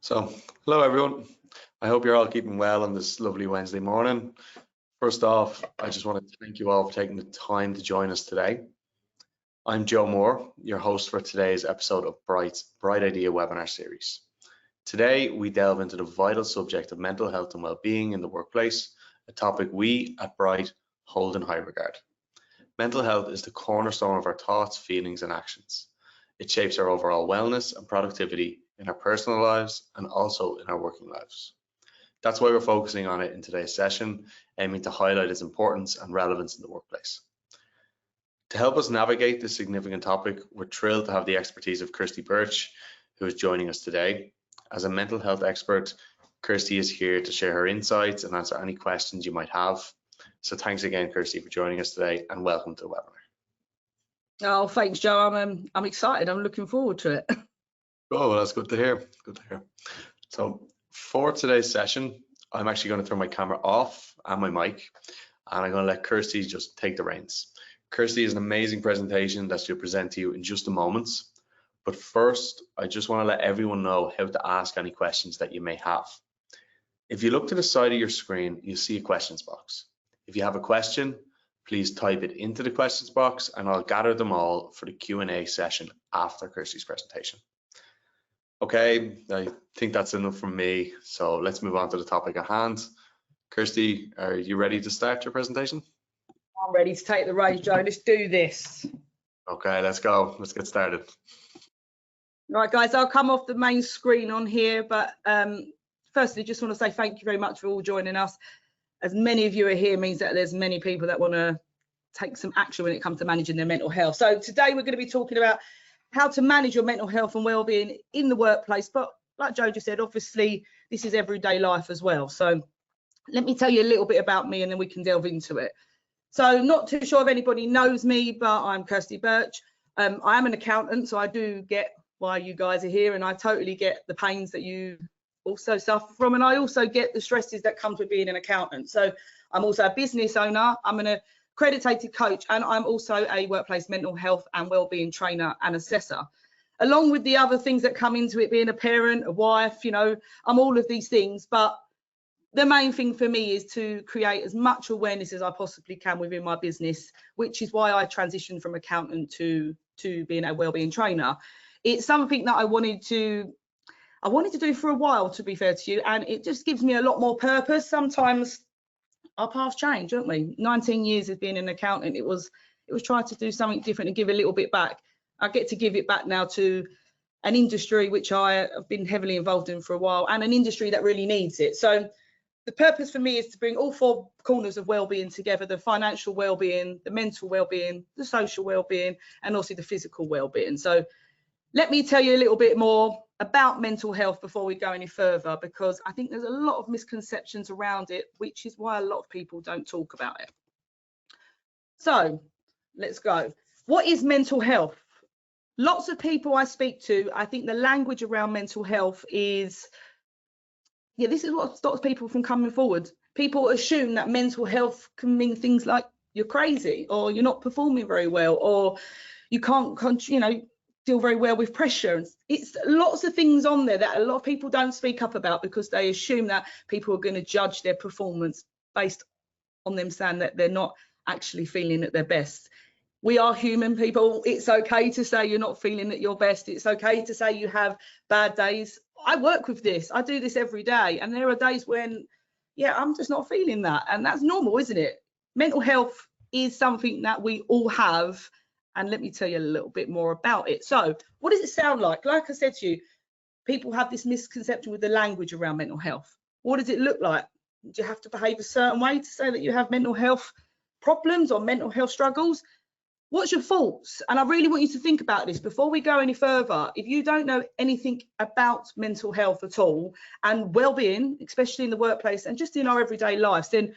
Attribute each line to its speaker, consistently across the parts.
Speaker 1: So, hello everyone. I hope you're all keeping well on this lovely Wednesday morning. First off, I just want to thank you all for taking the time to join us today. I'm Joe Moore, your host for today's episode of Bright's Bright Idea webinar series. Today, we delve into the vital subject of mental health and well-being in the workplace, a topic we at Bright hold in high regard. Mental health is the cornerstone of our thoughts, feelings, and actions. It shapes our overall wellness and productivity in our personal lives and also in our working lives. That's why we're focusing on it in today's session, aiming to highlight its importance and relevance in the workplace. To help us navigate this significant topic, we're thrilled to have the expertise of Kirsty Birch, who is joining us today. As a mental health expert, Kirsty is here to share her insights and answer any questions you might have. So thanks again, Kirsty, for joining us today, and welcome to the webinar.
Speaker 2: Oh, thanks, Joe. I'm excited. I'm looking forward to it.
Speaker 1: Oh, well, that's good to hear. Good to hear. So for today's session, I'm actually going to turn my camera off and my mic, and I'm going to let Kirsty just take the reins. Kirsty is an amazing presentation that she'll present to you in just a moment. But first, I just want to let everyone know how to ask any questions that you may have. If you look to the side of your screen, you'll see a questions box. If you have a question, please type it into the questions box and I'll gather them all for the Q&A session after Kirsty's presentation. Okay, I think that's enough from me. So let's move on to the topic at hand. Kirsty, are you ready to start your presentation?
Speaker 2: I'm ready to take the reins, Joe. Let's do this.
Speaker 1: Okay, let's go. Let's get started.
Speaker 2: Right, guys, I'll come off the main screen on here, but firstly, just want to say thank you very much for all joining us. As many of you are here means that there's many people that want to take some action when it comes to managing their mental health. So today we're going to be talking about how to manage your mental health and well-being in the workplace. But like Joe just said, obviously, this is everyday life as well. So let me tell you a little bit about me and then we can delve into it. So not too sure if anybody knows me, but I'm Kirsty Birch. I am an accountant, so I do get why you guys are here, and I totally get the pains that you also suffer from, and I also get the stresses that comes with being an accountant. So I'm also a business owner, I'm an accredited coach, and I'm also a workplace mental health and wellbeing trainer and assessor, along with the other things that come into it, being a parent, a wife, you know, I'm all of these things. But the main thing for me is to create as much awareness as I possibly can within my business, which is why I transitioned from accountant to being a wellbeing trainer. It's something that I wanted to do for a while, to be fair to you, and it just gives me a lot more purpose. Sometimes our paths change, don't we? 19 years of being an accountant, it was trying to do something different and give a little bit back. I get to give it back now to an industry which I have been heavily involved in for a while, and an industry that really needs it. So the purpose for me is to bring all four corners of well-being together: the financial well-being, the mental well-being, the social well-being, and also the physical well-being. So let me tell you a little bit more about mental health before we go any further, because I think there's a lot of misconceptions around it, which is why a lot of people don't talk about it. So let's go. What is mental health? Lots of people I speak to, I think the language around mental health is, yeah, this is what stops people from coming forward. People assume that mental health can mean things like you're crazy, or you're not performing very well, or you can't, you know, deal very well with pressure. It's lots of things on there that a lot of people don't speak up about because they assume that people are going to judge their performance based on them saying that they're not actually feeling at their best. We are human people. It's okay to say you're not feeling at your best. It's okay to say you have bad days. I work with this. I do this every day. And there are days when, yeah, I'm just not feeling that. And that's normal, isn't it? Mental health is something that we all have. And let me tell you a little bit more about it. So what does it sound like? Like I said to you, people have this misconception with the language around mental health. What does it look like? Do you have to behave a certain way to say that you have mental health problems or mental health struggles? What's your thoughts? And I really want you to think about this before we go any further. If you don't know anything about mental health at all and well-being, especially in the workplace and just in our everyday lives, then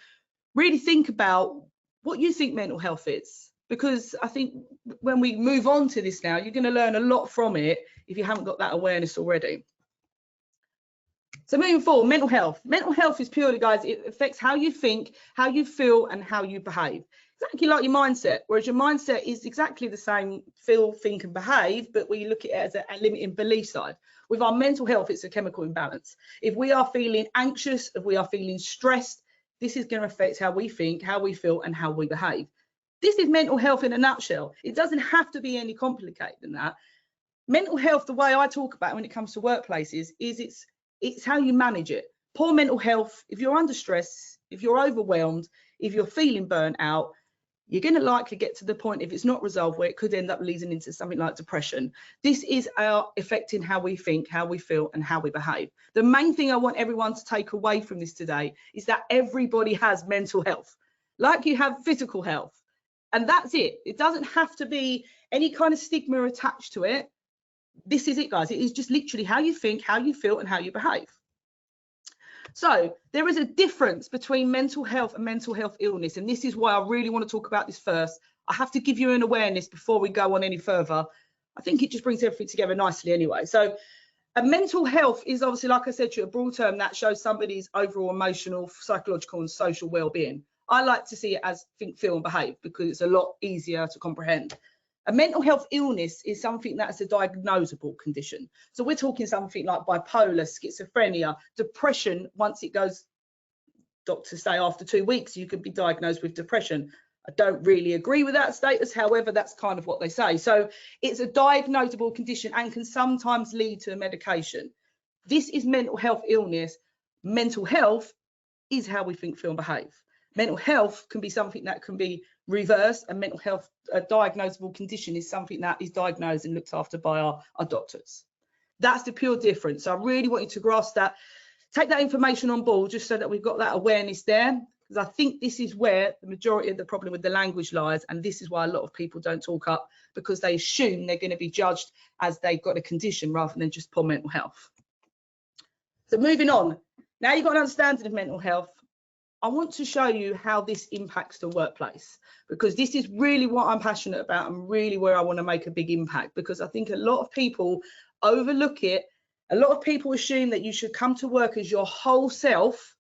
Speaker 2: really think about what you think mental health is. Because I think when we move on to this now, you're going to learn a lot from it if you haven't got that awareness already. So moving forward, mental health. Mental health is purely, guys, it affects how you think, how you feel, and how you behave. exactly like your mindset, whereas your mindset is exactly the same, feel, think and behave, but we look at it as a limiting belief side. With our mental health, it's a chemical imbalance. If we are feeling anxious, if we are feeling stressed, this is going to affect how we think, how we feel and how we behave. This is mental health in a nutshell. It doesn't have to be any complicated than that. Mental health, the way I talk about it when it comes to workplaces, is it's how you manage it. Poor mental health, if you're under stress, if you're overwhelmed, if you're feeling burnt out, you're going to likely get to the point, if it's not resolved, where it could end up leading into something like depression. This is affecting how we think, how we feel and how we behave. The main thing I want everyone to take away from this today is that everybody has mental health, like you have physical health. And that's it. It doesn't have to be any kind of stigma attached to it. This is it, guys. It is just literally how you think, how you feel and how you behave. So there is a difference between mental health and mental health illness. And this is why I really want to talk about this first. I have to give you an awareness before we go on any further. I think it just brings everything together nicely anyway. So a mental health is obviously, like I said to you, a broad term that shows somebody's overall emotional, psychological and social well-being. I like to see it as think, feel and behave because it's a lot easier to comprehend. A mental health illness is something that's a diagnosable condition. So we're talking something like bipolar, schizophrenia, depression. Once it goes, doctors say after 2 weeks, you could be diagnosed with depression. I don't really agree with that status. However, that's kind of what they say. So it's a diagnosable condition and can sometimes lead to medication. This is mental health illness. Mental health is how we think, feel and behave. Mental health can be something that can be reversed, and mental health, a diagnosable condition, is something that is diagnosed and looked after by our doctors. That's the pure difference. So I really want you to grasp that, take that information on board just so that we've got that awareness there, because I think this is where the majority of the problem with the language lies, and this is why a lot of people don't talk up, because they assume they're going to be judged as they've got a condition rather than just poor mental health. So moving on, now you've got an understanding of mental health. I want to show you how this impacts the workplace, because this is really what I'm passionate about and really where I want to make a big impact, because I think a lot of people overlook it. A lot of people assume that you should come to work as your whole self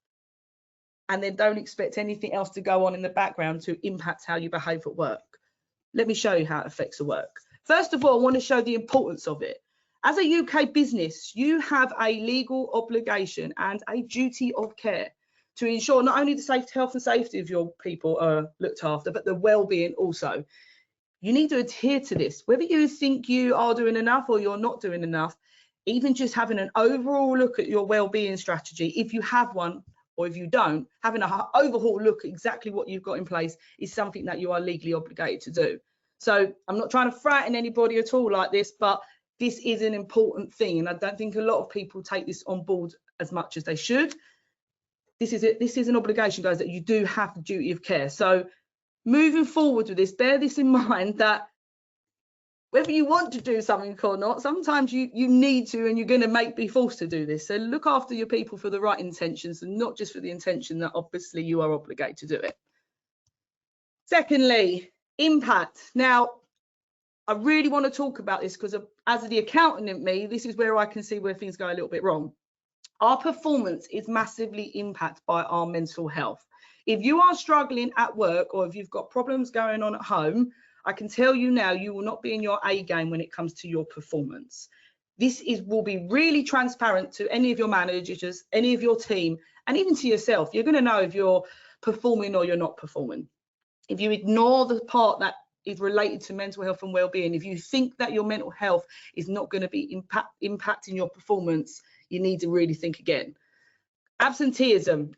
Speaker 2: and then don't expect anything else to go on in the background to impact how you behave at work. Let me show you how it affects the work. First of all, I want to show the importance of it. As a UK business, you have a legal obligation and a duty of care to ensure not only the health and safety of your people are looked after, but the well-being also. You need to adhere to this. Whether you think you are doing enough or you're not doing enough, even just having an overall look at your well-being strategy, if you have one or if you don't, having an overhaul look at exactly what you've got in place is something that you are legally obligated to do. So I'm not trying to frighten anybody at all like this, but this is an important thing. And I don't think a lot of people take this on board as much as they should. This is an obligation, guys, that you do have the duty of care. So moving forward with this, bear this in mind, that whether you want to do something or not, sometimes you need to, and you're going to be forced to do this. So look after your people for the right intentions and not just for the intention that obviously you are obligated to do it. Secondly, impact. Now, I really want to talk about this because as the accountant in me, this is where I can see where things go a little bit wrong. Our performance is massively impacted by our mental health. If you are struggling at work or if you've got problems going on at home, I can tell you now, you will not be in your A game when it comes to your performance. This will be really transparent to any of your managers, any of your team, and even to yourself. You're going to know if you're performing or you're not performing. If you ignore the part that is related to mental health and well-being, if you think that your mental health is not going to be impacting your performance, you need to really think again. Absenteeism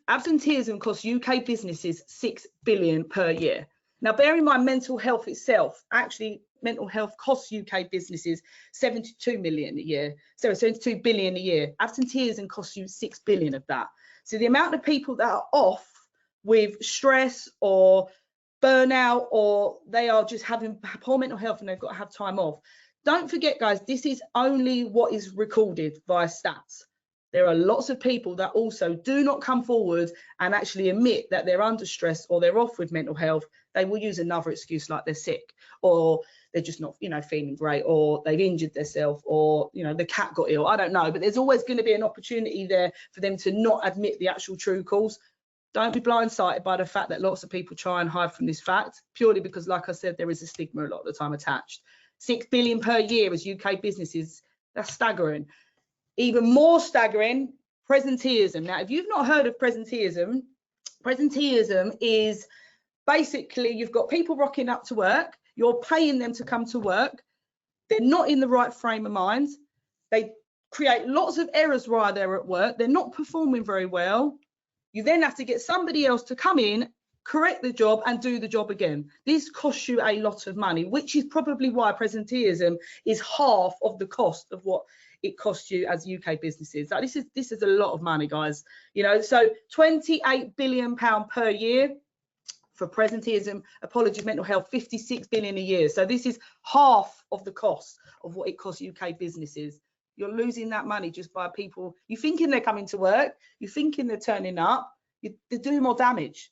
Speaker 2: costs UK businesses 6 billion per year. Now, bear in mind, mental health itself, actually, mental health costs UK businesses 72 billion a year. Absenteeism costs you 6 billion of that. So the amount of people that are off with stress or burnout, or they are just having poor mental health and they've got to have time off. Don't forget, guys, this is only what is recorded via stats. There are lots of people that also do not come forward and actually admit that they're under stress or they're off with mental health. They will use another excuse like they're sick, or they're just not, feeling great, or they've injured themselves, or, the cat got ill. I don't know, but there's always going to be an opportunity there for them to not admit the actual true cause. Don't be blindsided by the fact that lots of people try and hide from this fact, purely because, like I said, there is a stigma a lot of the time attached. 6 billion per year as UK businesses, that's staggering. Even more staggering, presenteeism. Now, if you've not heard of presenteeism, presenteeism is basically you've got people rocking up to work, you're paying them to come to work, they're not in the right frame of mind, they create lots of errors while they're at work, they're not performing very well. You then have to get somebody else to come in, correct the job and do the job again. This costs you a lot of money, which is probably why presenteeism is half of the cost of what it costs you as UK businesses. Like, this is a lot of money, guys. You know, so £28 billion per year for presenteeism, apologies, mental health, 56 billion a year. So this is half of the cost of what it costs UK businesses. You're losing that money just by people. You're thinking they're coming to work, you're thinking they're turning up, they're doing more damage.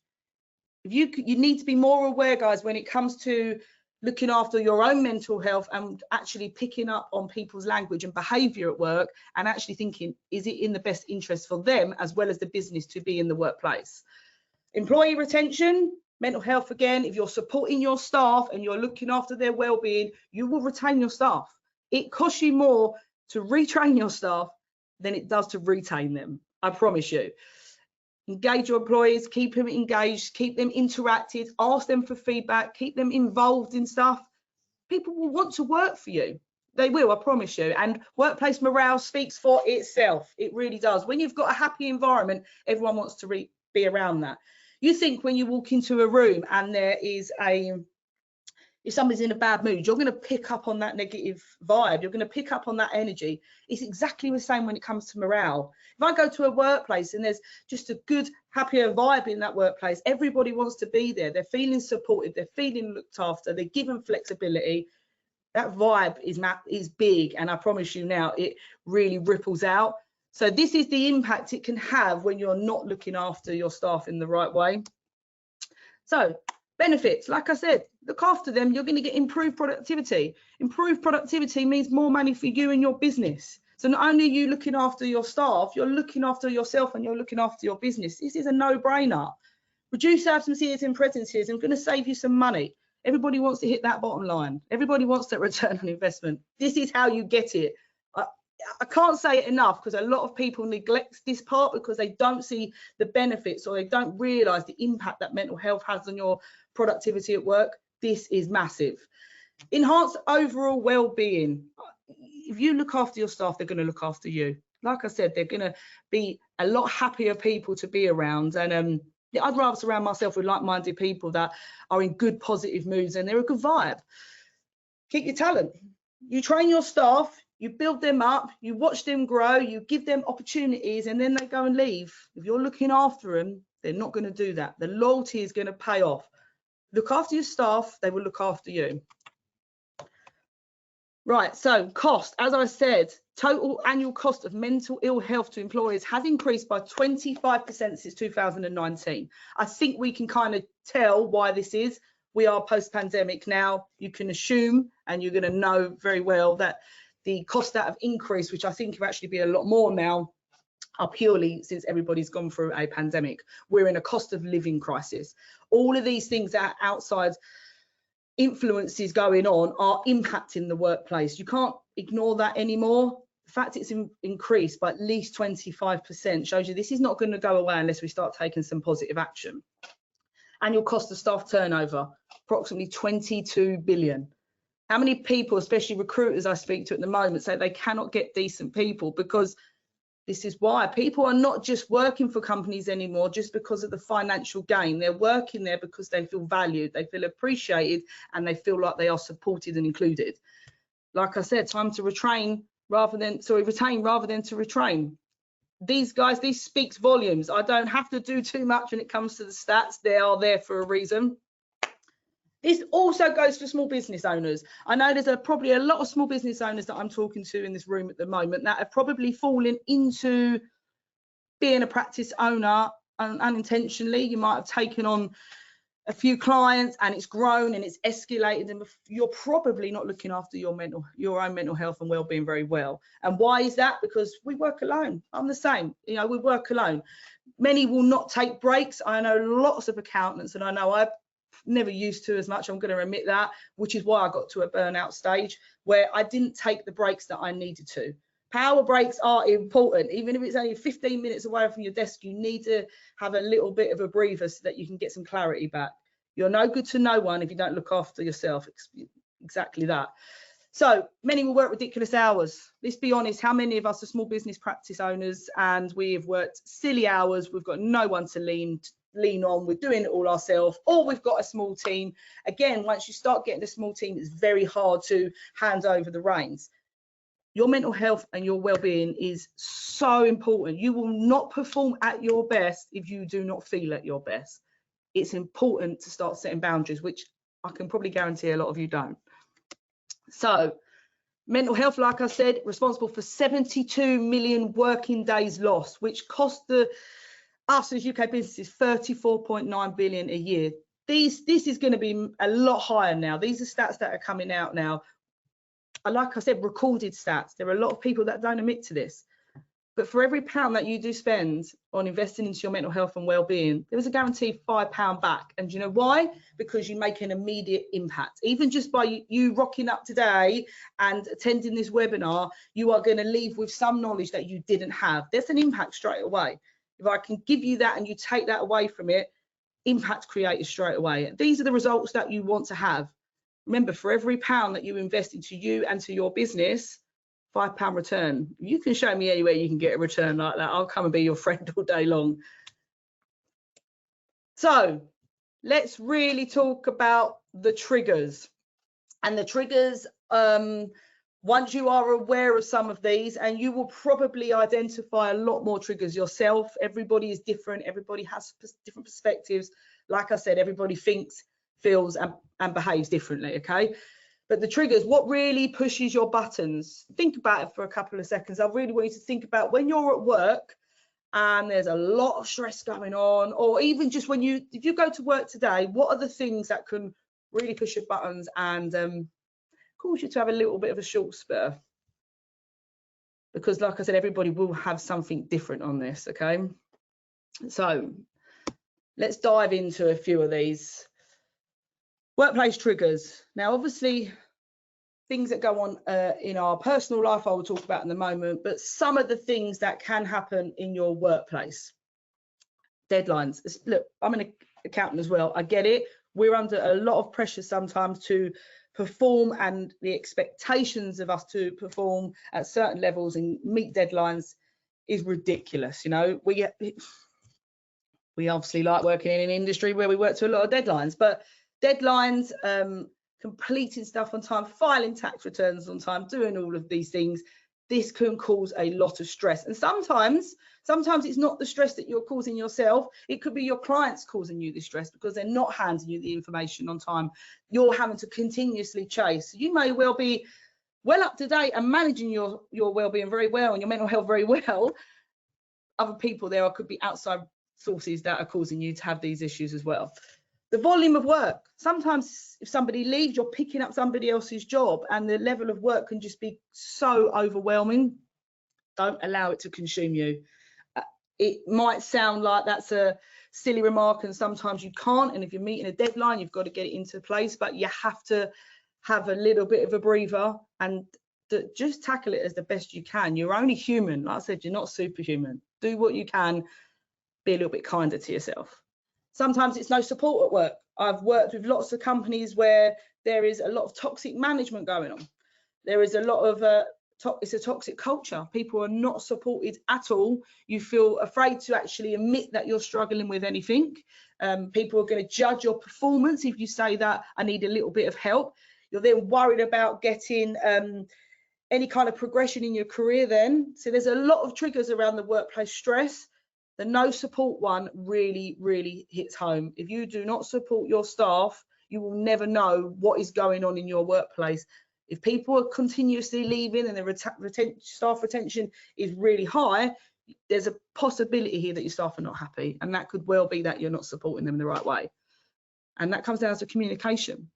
Speaker 2: If you need to be more aware, guys, when it comes to looking after your own mental health and actually picking up on people's language and behaviour at work, and actually thinking, is it in the best interest for them as well as the business to be in the workplace? Employee retention, mental health again. If you're supporting your staff and you're looking after their well-being, you will retain your staff. It costs you more to retrain your staff than it does to retain them, I promise you. Engage your employees, keep them engaged, keep them interacted, ask them for feedback, keep them involved in stuff. People will want to work for you. They will, I promise you. And workplace morale speaks for itself. It really does. When you've got a happy environment, everyone wants to be around that. You think when you walk into a room and there is if somebody's in a bad mood, you're going to pick up on that negative vibe. You're going to pick up on that energy. It's exactly the same when it comes to morale. If I go to a workplace and there's just a good, happier vibe in that workplace, everybody wants to be there. They're feeling supported. They're feeling looked after. They're given flexibility. That vibe is big. And I promise you now, it really ripples out. So this is the impact it can have when you're not looking after your staff in the right way. So benefits, like I said, look after them, you're going to get improved productivity. Improved productivity means more money for you and your business. So not only are you looking after your staff, you're looking after yourself and you're looking after your business. This is a no-brainer. Reduce absenteeism and presenteeism, going to save you some money. Everybody wants to hit that bottom line. Everybody wants that return on investment. This is how you get it. I can't say it enough, because a lot of people neglect this part because they don't see the benefits or they don't realise the impact that mental health has on your productivity at work. This is massive. Enhance overall well-being. If you look after your staff, they're going to look after you. Like I said, they're going to be a lot happier people to be around. And I'd rather surround myself with like-minded people that are in good, positive moods and they're a good vibe. Keep your talent. You train your staff, you build them up, you watch them grow, you give them opportunities, and then they go and leave. If you're looking after them, they're not going to do that. The loyalty is going to pay off. Look after your staff, they will look after you. Right, so cost, as I said, total annual cost of mental ill health to employers has increased by 25% since 2019. I think we can kind of tell why this is. We are post-pandemic now. You can assume, and you're going to know very well, that the costs that have increased, which I think have actually been a lot more now, are purely since everybody's gone through a pandemic. We're in a cost of living crisis. All of these things that are outside influences going on are impacting the workplace. You can't ignore that anymore. The fact it's increased by at least 25% shows you this is not going to go away unless we start taking some positive action. Annual cost of staff turnover, approximately 22 billion. How many people, especially recruiters I speak to at the moment, say they cannot get decent people? Because this is why people are not just working for companies anymore just because of the financial gain. They're working there because they feel valued, they feel appreciated, and they feel like they are supported and included. Like I said, time to retain rather than to retrain. These guys, this speaks volumes. I don't have to do too much when it comes to the stats. They are there for a reason. This also goes for small business owners. I know there's probably a lot of small business owners that I'm talking to in this room at the moment that have probably fallen into being a practice owner unintentionally. You might have taken on a few clients and it's grown and it's escalated, and you're probably not looking after your own mental health and well-being very well. And why is that? Because we work alone. I'm the same. You know, we work alone. Many will not take breaks. I know lots of accountants, and I know I've never used to as much, I'm going to admit that, which is why I got to a burnout stage where I didn't take the breaks that I needed to. Power breaks are important. Even if it's only 15 minutes away from your desk, you need to have a little bit of a breather so that you can get some clarity back. You're no good to no one if you don't look after yourself. Exactly that. So many will work ridiculous hours. Let's be honest, how many of us are small business practice owners and we have worked silly hours? We've got no one to lean on, we're doing it all ourselves, or we've got a small team. Again, once you start getting a small team, it's very hard to hand over the reins. Your mental health and your well-being is so important. You will not perform at your best if you do not feel at your best. It's important to start setting boundaries, which I can probably guarantee a lot of you don't. So mental health, like I said, responsible for 72 million working days lost, which cost us as UK businesses 34.9 billion a year. This is going to be a lot higher now. These are stats that are coming out now. Like I said, recorded stats. There are a lot of people that don't admit to this. But for every £1 that you do spend on investing into your mental health and well-being, there is a guaranteed £5 back. And do you know why? Because you make an immediate impact. Even just by you rocking up today and attending this webinar, you are going to leave with some knowledge that you didn't have. There's an impact straight away. If I can give you that and you take that away from it, impact created straight away. These are the results that you want to have. Remember, for every £1 that you invest into you and to your business, £5 return. You can show me anywhere you can get a return like that. I'll come and be your friend all day long. So let's really talk about the triggers. And the triggers, once you are aware of some of these, and you will probably identify a lot more triggers yourself. Everybody is different. Everybody has different perspectives. Like I said, everybody thinks, feels and behaves differently, okay? But the triggers, what really pushes your buttons? Think about it for a couple of seconds. I really want you to think about when you're at work and there's a lot of stress going on, or even just if you go to work today, what are the things that can really push your buttons and cause you to have a little bit of a short spur? Because like I said, everybody will have something different on this, okay? So let's dive into a few of these. Workplace triggers. Now, obviously, things that go on in our personal life, I will talk about in a moment, but some of the things that can happen in your workplace. Deadlines. Look, I'm an accountant as well. I get it. We're under a lot of pressure sometimes to perform, and the expectations of us to perform at certain levels and meet deadlines is ridiculous. You know, we obviously like working in an industry where we work to a lot of deadlines, but deadlines, completing stuff on time, filing tax returns on time, doing all of these things, this can cause a lot of stress. And sometimes it's not the stress that you're causing yourself. It could be your clients causing you the stress because they're not handing you the information on time. You're having to continuously chase. You may well be well up to date and managing your well-being very well and your mental health very well. Other people there could be outside sources that are causing you to have these issues as well. The volume of work. Sometimes if somebody leaves, you're picking up somebody else's job and the level of work can just be so overwhelming. Don't allow it to consume you. It might sound like that's a silly remark and sometimes you can't, and if you're meeting a deadline, you've got to get it into place, but you have to have a little bit of a breather and just tackle it as the best you can. You're only human. Like I said, you're not superhuman. Do what you can. Be a little bit kinder to yourself. Sometimes it's no support at work. I've worked with lots of companies where there is a lot of toxic management going on. There is a lot of it's a toxic culture. People are not supported at all. You feel afraid to actually admit that you're struggling with anything. People are going to judge your performance if you say that I need a little bit of help. You're then worried about getting any kind of progression in your career then. So there's a lot of triggers around the workplace stress. The no support one really, really hits home. If you do not support your staff, you will never know what is going on in your workplace. If people are continuously leaving and the staff retention is really high, there's a possibility here that your staff are not happy. And that could well be that you're not supporting them in the right way. And that comes down to communication.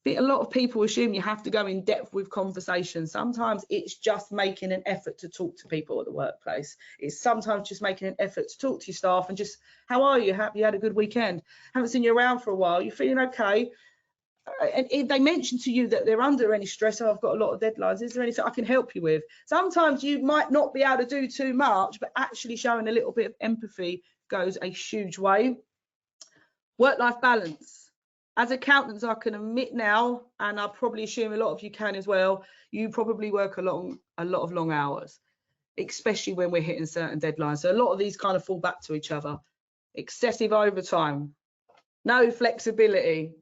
Speaker 2: A lot of people assume you have to go in depth with conversations. Sometimes it's just making an effort to talk to people at the workplace. It's sometimes just making an effort to talk to your staff and just, how are you? Have you had a good weekend? Haven't seen you around for a while. You feeling okay? And if they mention to you that they're under any stress, oh, I've got a lot of deadlines, is there anything I can help you with? Sometimes you might not be able to do too much, but actually showing a little bit of empathy goes a huge way. Work-life balance. As accountants, I can admit now, and I probably assume a lot of you can as well, you probably work a lot of long hours, especially when we're hitting certain deadlines. So a lot of these kind of fall back to each other. Excessive overtime, no flexibility,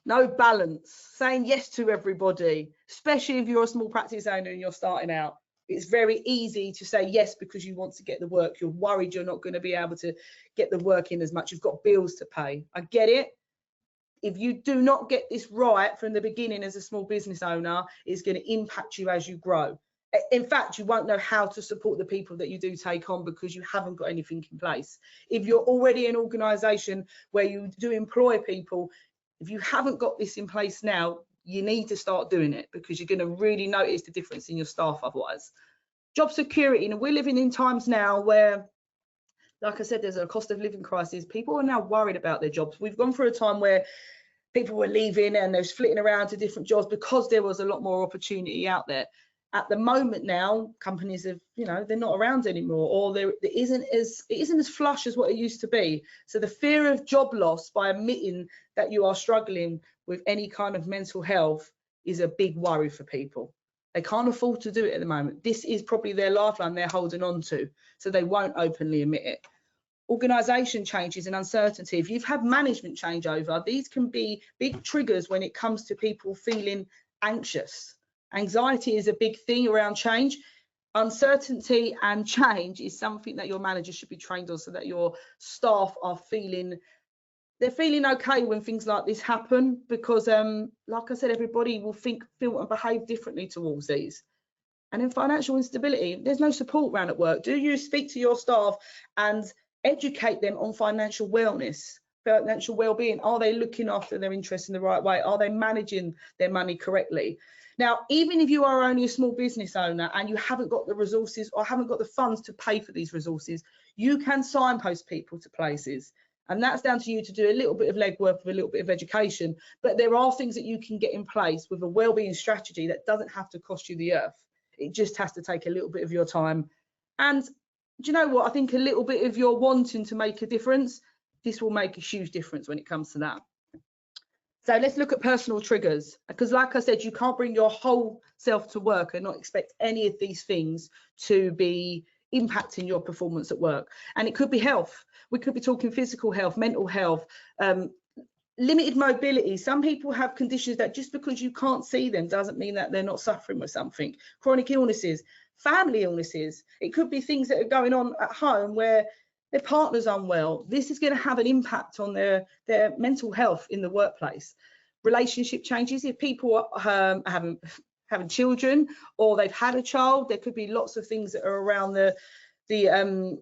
Speaker 2: no balance, saying yes to everybody, especially if you're a small practice owner and you're starting out. It's very easy to say yes because you want to get the work. You're worried you're not going to be able to get the work in as much. You've got bills to pay. I get it. If you do not get this right from the beginning as a small business owner, it's going to impact you as you grow. In fact, you won't know how to support the people that you do take on because you haven't got anything in place. If you're already an organisation where you do employ people, if you haven't got this in place now, you need to start doing it because you're going to really notice the difference in your staff otherwise. Job security, and we're living in times now where, like I said, there's a cost of living crisis. People are now worried about their jobs. We've gone through a time where people were leaving and they're flitting around to different jobs because there was a lot more opportunity out there. At the moment now, companies have, they're not around anymore, or it isn't as flush as what it used to be. So the fear of job loss by admitting that you are struggling with any kind of mental health is a big worry for people. They can't afford to do it at the moment. This is probably their lifeline they're holding on to, so they won't openly admit it. Organisation changes and uncertainty. If you've had management changeover, these can be big triggers when it comes to people feeling anxious. Anxiety is a big thing around change. Uncertainty and change is something that your manager should be trained on so that your staff are feeling okay when things like this happen, because like I said, everybody will think, feel and behave differently towards these. And in financial instability, there's no support around at work. Do you speak to your staff and educate them on financial wellness, financial well-being? Are they looking after their interests in the right way? Are they managing their money correctly? Now, even if you are only a small business owner and you haven't got the resources or haven't got the funds to pay for these resources, you can signpost people to places. And that's down to you to do a little bit of legwork with a little bit of education. But there are things that you can get in place with a wellbeing strategy that doesn't have to cost you the earth. It just has to take a little bit of your time. And do you know what? I think a little bit of your wanting to make a difference, this will make a huge difference when it comes to that. So let's look at personal triggers, because like I said, you can't bring your whole self to work and not expect any of these things to be impacting your performance at work. And it could be health. We could be talking physical health, mental health, limited mobility. Some people have conditions that just because you can't see them doesn't mean that they're not suffering with something. Chronic illnesses, family illnesses. It could be things that are going on at home where their partner's unwell. This is going to have an impact on their mental health in the workplace. Relationship changes. If people are having children or they've had a child, there could be lots of things that are around the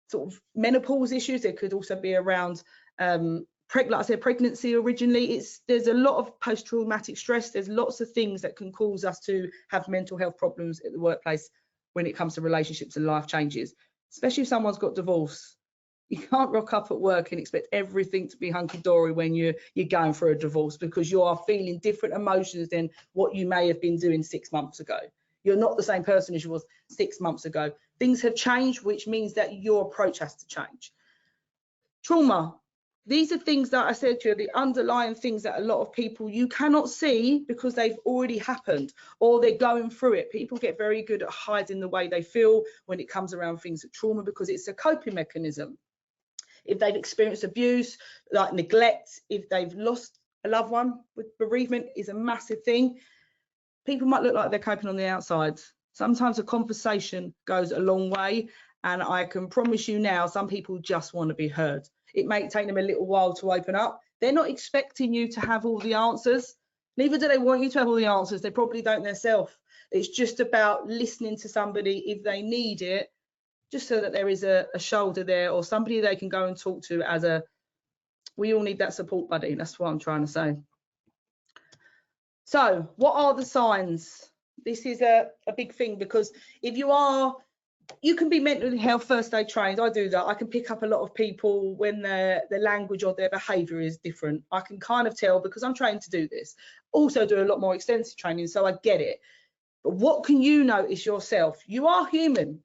Speaker 2: sort of menopause issues. There could also be around like I said, pregnancy originally. There's a lot of post-traumatic stress. There's lots of things that can cause us to have mental health problems at the workplace when it comes to relationships and life changes, especially if someone's got divorce. You can't rock up at work and expect everything to be hunky-dory when you're going through a divorce, because you are feeling different emotions than what you may have been doing 6 months ago. You're not the same person as you was 6 months ago. Things have changed, which means that your approach has to change. Trauma. These are things that I said to you, the underlying things that a lot of people you cannot see because they've already happened or they're going through it. People get very good at hiding the way they feel when it comes around things like trauma, because it's a coping mechanism. If they've experienced abuse, like neglect, if they've lost a loved one, with bereavement is a massive thing. People might look like they're coping on the outside. Sometimes a conversation goes a long way, and I can promise you now, some people just want to be heard. It may take them a little while to open up. They're not expecting you to have all the answers. Neither do they want you to have all the answers. They probably don't themselves. It's just about listening to somebody if they need it, just so that there is a shoulder there or somebody they can go and talk to we all need that support buddy. That's what I'm trying to say. So what are the signs? This is a big thing, because if you can be mental health first aid trained. I do that. I can pick up a lot of people when their language or their behaviour is different. I can kind of tell because I'm trained to do this. Also do a lot more extensive training, so I get it. But what can you notice yourself? You are human.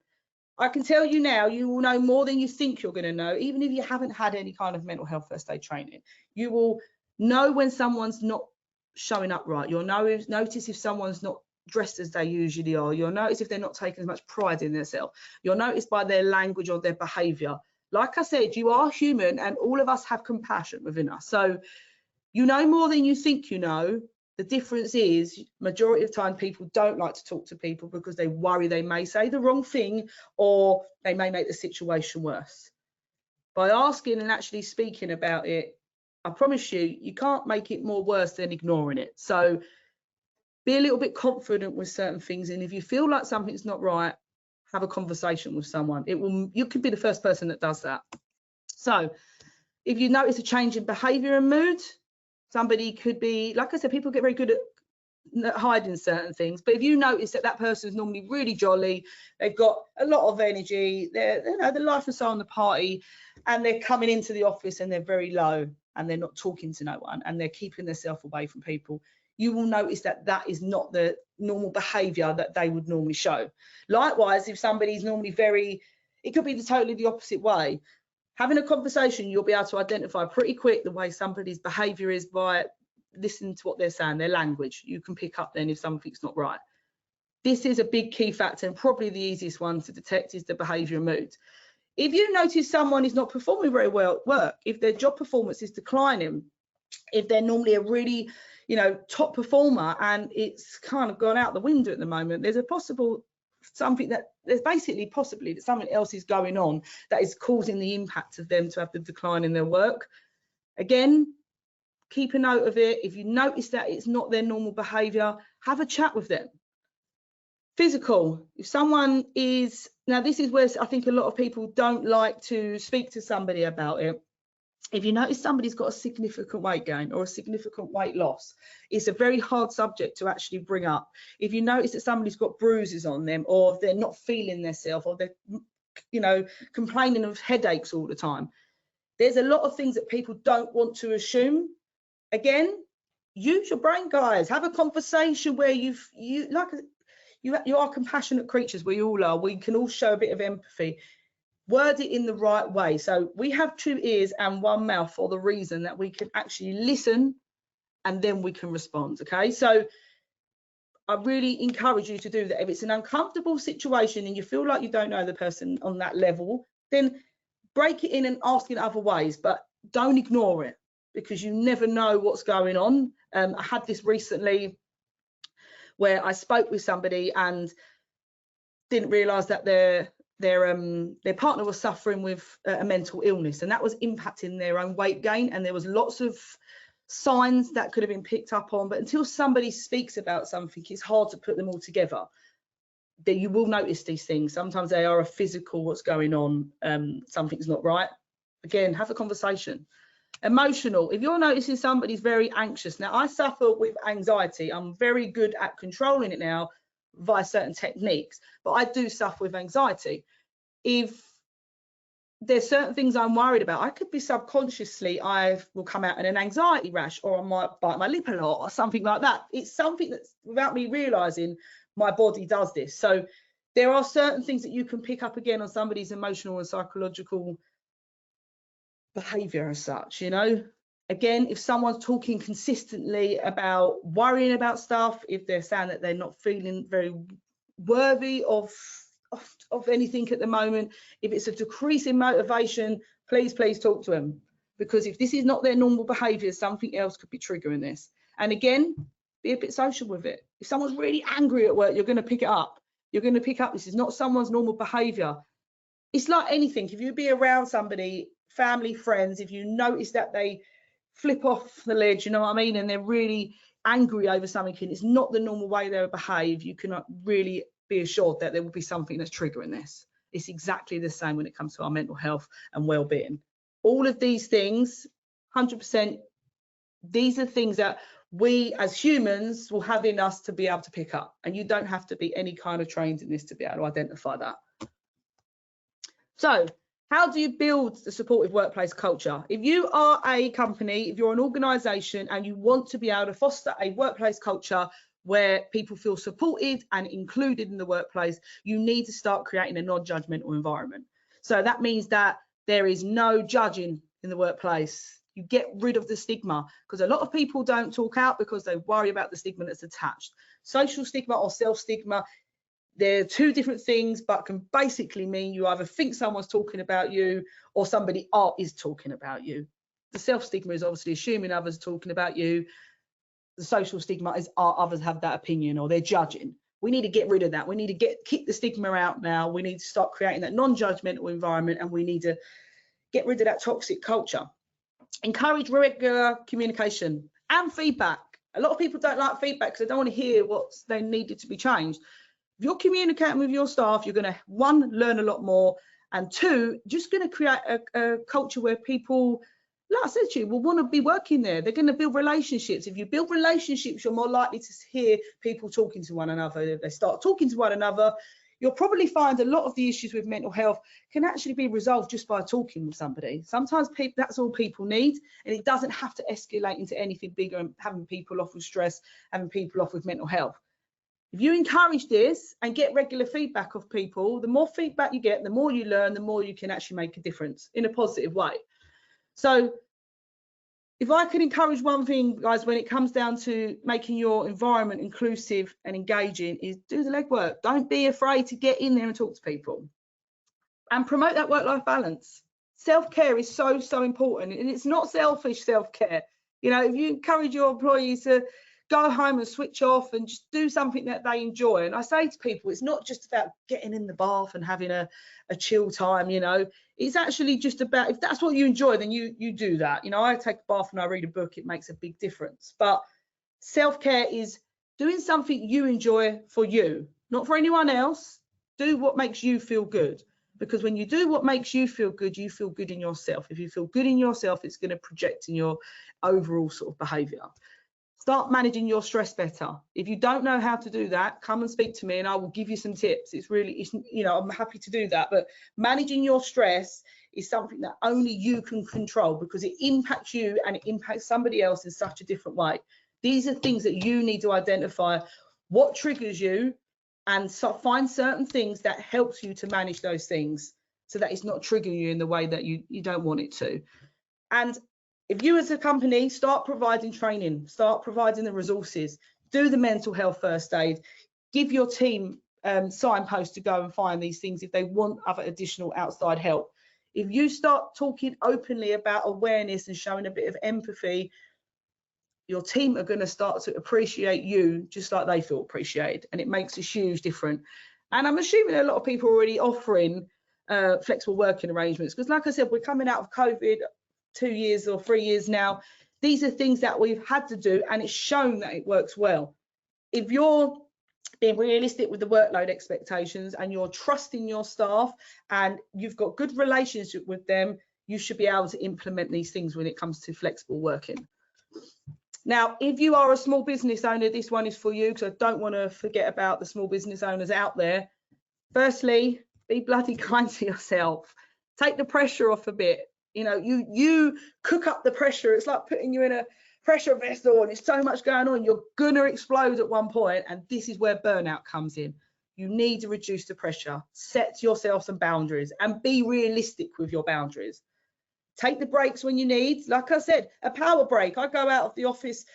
Speaker 2: I can tell you now, you will know more than you think you're going to know, even if you haven't had any kind of mental health first aid training. You will know when someone's not showing up right. You'll notice if someone's not dressed as they usually are. You'll notice if they're not taking as much pride in themselves. You'll notice by their language or their behaviour. Like I said, you are human, and all of us have compassion within us. So you know more than you think you know. The difference is, majority of time, people don't like to talk to people because they worry they may say the wrong thing or they may make the situation worse. By asking and actually speaking about it, I promise you, you can't make it more worse than ignoring it. So be a little bit confident with certain things, and if you feel like something's not right, have a conversation with someone. You could be the first person that does that. So if you notice a change in behaviour and mood, somebody could be, like I said, people get very good at hiding certain things, but if you notice that that person is normally really jolly, they've got a lot of energy, they're the life and soul on the party, and they're coming into the office and they're very low and they're not talking to no one and they're keeping themselves away from people, you will notice that that is not the normal behaviour that they would normally show. Likewise, if somebody's normally it could be totally the opposite way. Having a conversation, you'll be able to identify pretty quick the way somebody's behaviour is by listening to what they're saying, their language. You can pick up then if something's not right. This is a big key factor, and probably the easiest one to detect is the behaviour and mood. If you notice someone is not performing very well at work, if their job performance is declining, if they're normally a really, top performer and it's kind of gone out the window at the moment, there's something that there's basically possibly that something else is going on that is causing the impact of them to have the decline in their work. Again, keep a note of it. If you notice that it's not their normal behaviour, have a chat with them. Physical, if someone is, now this is where I think a lot of people don't like to speak to somebody about it. If you notice somebody's got a significant weight gain or a significant weight loss, it's a very hard subject to actually bring up. If you notice that somebody's got bruises on them, or they're not feeling themselves, or they're, complaining of headaches all the time, there's a lot of things that people don't want to assume. Again, use your brain, guys. Have a conversation where you are compassionate creatures. We all are. We can all show a bit of empathy. Word it in the right way. So we have 2 ears and 1 mouth for the reason that we can actually listen and then we can respond. Okay, so I really encourage you to do that. If it's an uncomfortable situation and you feel like you don't know the person on that level, then break it in and ask in other ways, but don't ignore it, because you never know what's going on. I had this recently where I spoke with somebody and didn't realise that their partner was suffering with a mental illness, and that was impacting their own weight gain, and there was lots of signs that could have been picked up on, but until somebody speaks about something, it's hard to put them all together. That you will notice these things. Sometimes they are a physical, what's going on, something's not right. Again, have a conversation. Emotional, if you're noticing somebody's very anxious, now I suffer with anxiety, I'm very good at controlling it now via certain techniques, but I do suffer with anxiety. If there's certain things I'm worried about, I could be subconsciously, I will come out in an anxiety rash, or I might bite my lip a lot or something like that. It's something that's, without me realizing, my body does this. So there are certain things that you can pick up again on somebody's emotional and psychological behavior as such. Again, if someone's talking consistently about worrying about stuff, if they're saying that they're not feeling very worthy of anything at the moment, if it's a decrease in motivation, please talk to them, because if this is not their normal behavior, something else could be triggering this. And again, be a bit social with it. If someone's really angry at work, you're going to pick it up. This is not someone's normal behavior. It's like anything. If you be around somebody, family, friends, if you notice that they flip off the ledge, you know what I mean, and they're really angry over something and it's not the normal way they would behave, you cannot really be assured that there will be something that's triggering this. It's exactly the same when it comes to our mental health and well-being. All of these things, 100%, these are things that we as humans will have in us to be able to pick up, and you don't have to be any kind of trained in this to be able to identify that. So how do you build the supportive workplace culture? If you are a company, if you're an organisation and you want to be able to foster a workplace culture where people feel supported and included in the workplace, you need to start creating a non-judgmental environment. So that means that there is no judging in the workplace. You get rid of the stigma, because a lot of people don't talk out because they worry about the stigma that's attached. Social stigma or self-stigma, they're two different things, but can basically mean you either think someone's talking about you or somebody is talking about you. The self-stigma is obviously assuming others are talking about you. The social stigma is others have that opinion or they're judging. We need to get rid of that. We need to kick the stigma out now. We need to start creating that non-judgmental environment, and we need to get rid of that toxic culture. Encourage regular communication and feedback. A lot of people don't like feedback because they don't want to hear what's they needed to be changed. If you're communicating with your staff, you're going to, one, learn a lot more, and two, just going to create a culture where people, like I said to you, will want to be working there. They're going to build relationships. If you build relationships, you're more likely to hear people talking to one another. If they start talking to one another, you'll probably find a lot of the issues with mental health can actually be resolved just by talking with somebody. Sometimes that's all people need, and it doesn't have to escalate into anything bigger and having people off with stress, having people off with mental health. If you encourage this and get regular feedback of people, the more feedback you get, the more you learn, the more you can actually make a difference in a positive way. So if I could encourage one thing, guys, when it comes down to making your environment inclusive and engaging, is do the legwork. Don't be afraid to get in there and talk to people, and promote that work-life balance. Self-care is so, so important, and it's not selfish self-care. You know, if you encourage your employees to go home and switch off and just do something that they enjoy. And I say to people, it's not just about getting in the bath and having a chill time, you know, it's actually just about, if that's what you enjoy, then you do that. You know, I take a bath and I read a book, it makes a big difference. But self-care is doing something you enjoy for you, not for anyone else. Do what makes you feel good, because when you do what makes you feel good in yourself. If you feel good in yourself, it's going to project in your overall sort of behavior. Start managing your stress better. If you don't know how to do that, come and speak to me and I will give you some tips. It's you know, I'm happy to do that. But managing your stress is something that only you can control, because it impacts you and it impacts somebody else in such a different way. These are things that you need to identify what triggers you, and so find certain things that helps you to manage those things so that it's not triggering you in the way that you don't want it to. And if you as a company start providing training, start providing the resources, do the mental health first aid, give your team signposts to go and find these things if they want other additional outside help. If you start talking openly about awareness and showing a bit of empathy, your team are going to start to appreciate you just like they feel appreciated, and it makes a huge difference. And I'm assuming a lot of people are already offering flexible working arrangements, because like I said, we're coming out of COVID 2 years or 3 years now. These are things that we've had to do, and it's shown that it works well. If you're being realistic with the workload expectations and you're trusting your staff and you've got good relationship with them, you should be able to implement these things when it comes to flexible working. Now, if you are a small business owner, this one is for you, because I don't want to forget about the small business owners out there. Firstly, be bloody kind to yourself. Take the pressure off a bit. You know, you cook up the pressure. It's like putting you in a pressure vessel and it's so much going on. You're going to explode at one point, and this is where burnout comes in. You need to reduce the pressure. Set yourself some boundaries and be realistic with your boundaries. Take the breaks when you need. Like I said, a power break. I go out of the office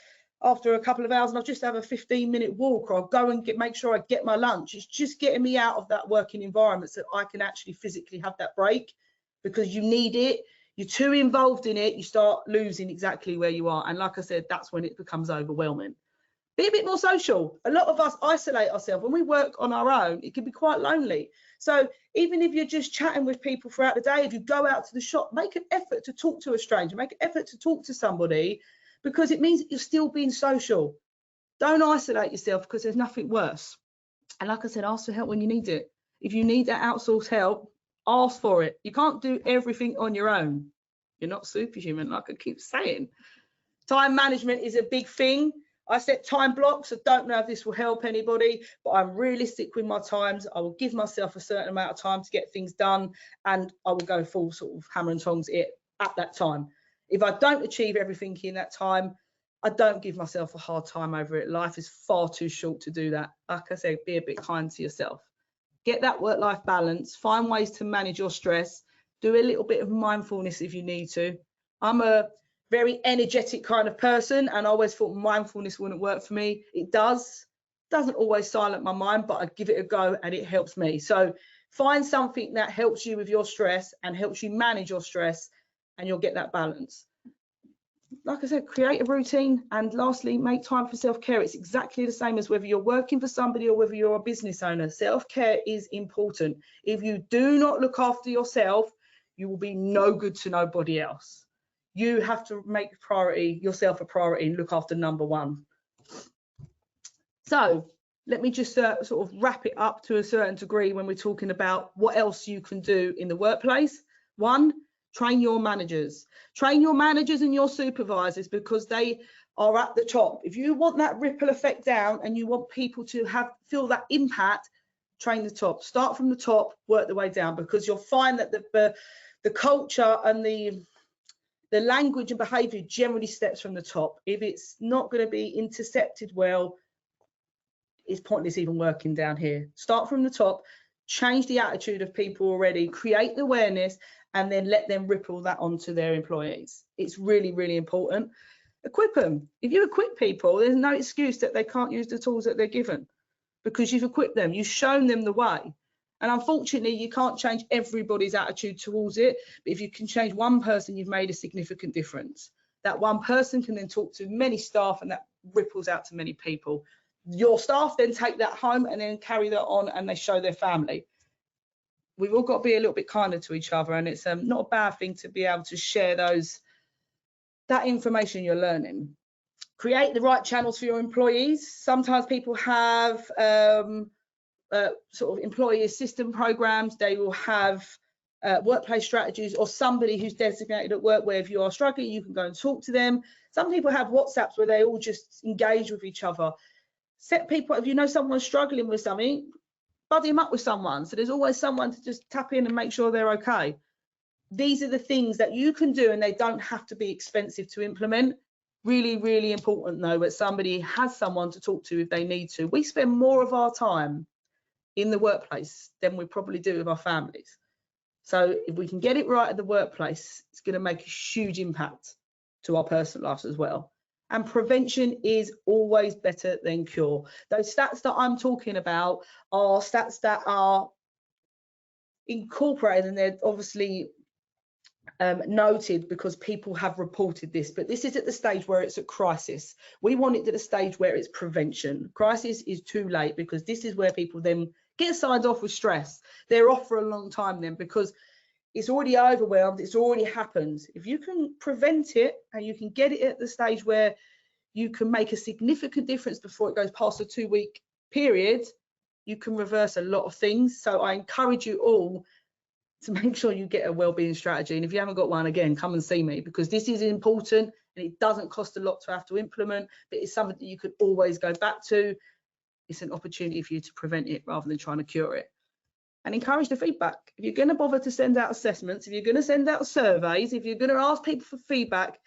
Speaker 2: after a couple of hours and I'll just have a 15-minute walk, or I'll go and make sure I get my lunch. It's just getting me out of that working environment so I can actually physically have that break, because you need it. You're too involved in it, you start losing exactly where you are. And like I said, that's when it becomes overwhelming. Be a bit more social. A lot of us isolate ourselves. When we work on our own, it can be quite lonely. So even if you're just chatting with people throughout the day, if you go out to the shop, make an effort to talk to a stranger, make an effort to talk to somebody, because it means that you're still being social. Don't isolate yourself, because there's nothing worse. And like I said, ask for help when you need it. If you need that outsourced help, ask for it. You can't do everything on your own. You're not superhuman, like I keep saying. Time management is a big thing. I set time blocks. I don't know if this will help anybody, but I'm realistic with my times. I will give myself a certain amount of time to get things done, and I will go full sort of hammer and tongs it at that time. If I don't achieve everything in that time, I don't give myself a hard time over it. Life is far too short to do that. Like I said, be a bit kind to yourself. Get that work-life balance. Find ways to manage your stress. Do a little bit of mindfulness if you need to. I'm a very energetic kind of person, and I always thought mindfulness wouldn't work for me. It does. Doesn't always silence my mind, but I give it a go and it helps me. So find something that helps you with your stress and helps you manage your stress, and you'll get that balance. Like I said, create a routine, and lastly, make time for self-care. It's exactly the same as whether you're working for somebody or whether you're a business owner. Self-care is important. If you do not look after yourself, you will be no good to nobody else. You have to make yourself a priority and look after number one. So let me just sort of wrap it up to a certain degree when we're talking about what else you can do in the workplace. One, train your managers. Train your managers and your supervisors, because they are at the top. If you want that ripple effect down and you want people to feel that impact, train the top. Start from the top, work the way down, because you'll find that the culture and the language and behaviour generally steps from the top. If it's not going to be intercepted well, it's pointless even working down here. Start from the top, change the attitude of people already, create the awareness, and then let them ripple that onto their employees. It's really, really important. Equip them. If you equip people, there's no excuse that they can't use the tools that they're given, because you've equipped them, you've shown them the way. And unfortunately, you can't change everybody's attitude towards it, but if you can change one person, you've made a significant difference. That one person can then talk to many staff, and that ripples out to many people. Your staff then take that home and then carry that on, and they show their family. We've all got to be a little bit kinder to each other, and it's not a bad thing to be able to share that information you're learning. Create the right channels for your employees. Sometimes people have sort of employee assistance programs. They will have workplace strategies, or somebody who's designated at work where if you are struggling, you can go and talk to them. Some people have WhatsApps where they all just engage with each other. Set people, if you know someone's struggling with something, buddy them up with someone. So there's always someone to just tap in and make sure they're okay. These are the things that you can do, and they don't have to be expensive to implement. Really, really important though, that somebody has someone to talk to if they need to. We spend more of our time in the workplace than we probably do with our families. So if we can get it right at the workplace, it's going to make a huge impact to our personal lives as well. And prevention is always better than cure. Those stats that I'm talking about are stats that are incorporated, and they're obviously noted because people have reported this, but this is at the stage where it's a crisis. We want it to the stage where it's prevention. Crisis is too late, because this is where people then get signed off with stress. They're off for a long time then, because it's already overwhelmed, it's already happened. If you can prevent it and you can get it at the stage where you can make a significant difference before it goes past a 2-week period, you can reverse a lot of things. So I encourage you all to make sure you get a wellbeing strategy. And if you haven't got one, again, come and see me, because this is important and it doesn't cost a lot to have to implement, but it's something that you could always go back to. It's an opportunity for you to prevent it rather than trying to cure it. And encourage the feedback. If you're going to bother to send out assessments, if you're going to send out surveys, if you're going to ask people for feedback,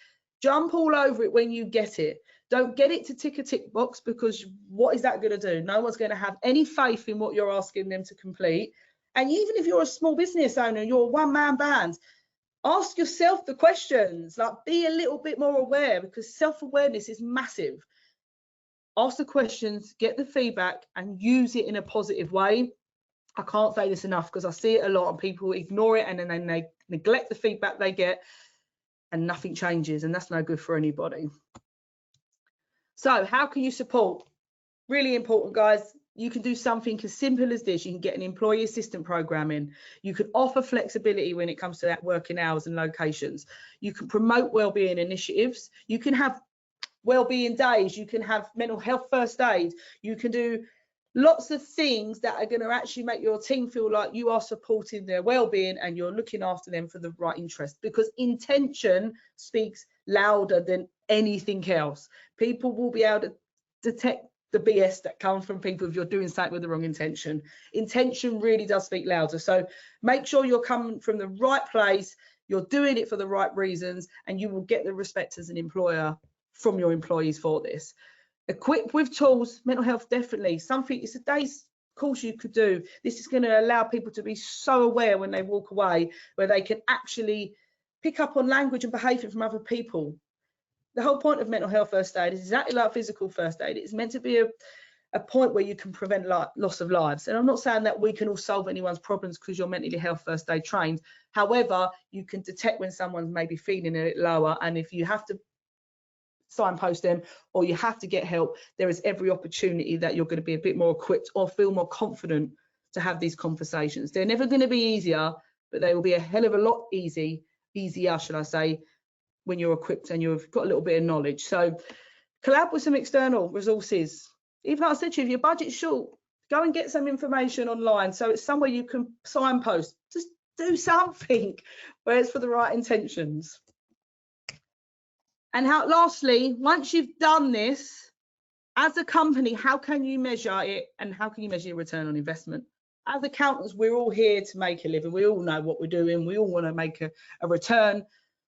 Speaker 2: jump all over it when you get it. Don't get it to tick a tick box, because what is that going to do? No one's going to have any faith in what you're asking them to complete. And even if you're a small business owner, you're a one-man band, ask yourself the questions. Like, be a little bit more aware, because self-awareness is massive. Ask the questions, get the feedback, and use it in a positive way. I can't say this enough, because I see it a lot, and people ignore it, and then they neglect the feedback they get, and nothing changes, and that's no good for anybody. So how can you support? Really important, guys. You can do something as simple as this. You can get an employee assistant program in. You can offer flexibility when it comes to that working hours and locations. You can promote wellbeing initiatives. You can have wellbeing days. You can have mental health first aid. You can do lots of things that are going to actually make your team feel like you are supporting their well-being and you're looking after them for the right interest, because intention speaks louder than anything else. People will be able to detect the BS that comes from people if you're doing something with the wrong intention. Intention really does speak louder. So make sure you're coming from the right place, you're doing it for the right reasons, and you will get the respect as an employer from your employees for this. Equipped with tools, mental health, definitely. Something, it's a day's course you could do. This is going to allow people to be so aware when they walk away, where they can actually pick up on language and behaviour from other people. The whole point of mental health first aid is exactly like physical first aid. It's meant to be a point where you can prevent loss of lives. And I'm not saying that we can all solve anyone's problems because you're mentally health first aid trained. However, you can detect when someone's maybe feeling a bit lower, and if you have to signpost them or you have to get help, there is every opportunity that you're going to be a bit more equipped or feel more confident to have these conversations. They're never going to be easier, but they will be a hell of a lot easier, shall I say, when you're equipped and you've got a little bit of knowledge. So collab with some external resources. Even like I said to you, if your budget's short, go and get some information online, so it's somewhere you can signpost. Just do something where it's for the right intentions. And lastly, once you've done this, as a company, how can you measure it, and how can you measure your return on investment? As accountants, we're all here to make a living. We all know what we're doing. We all want to make a return.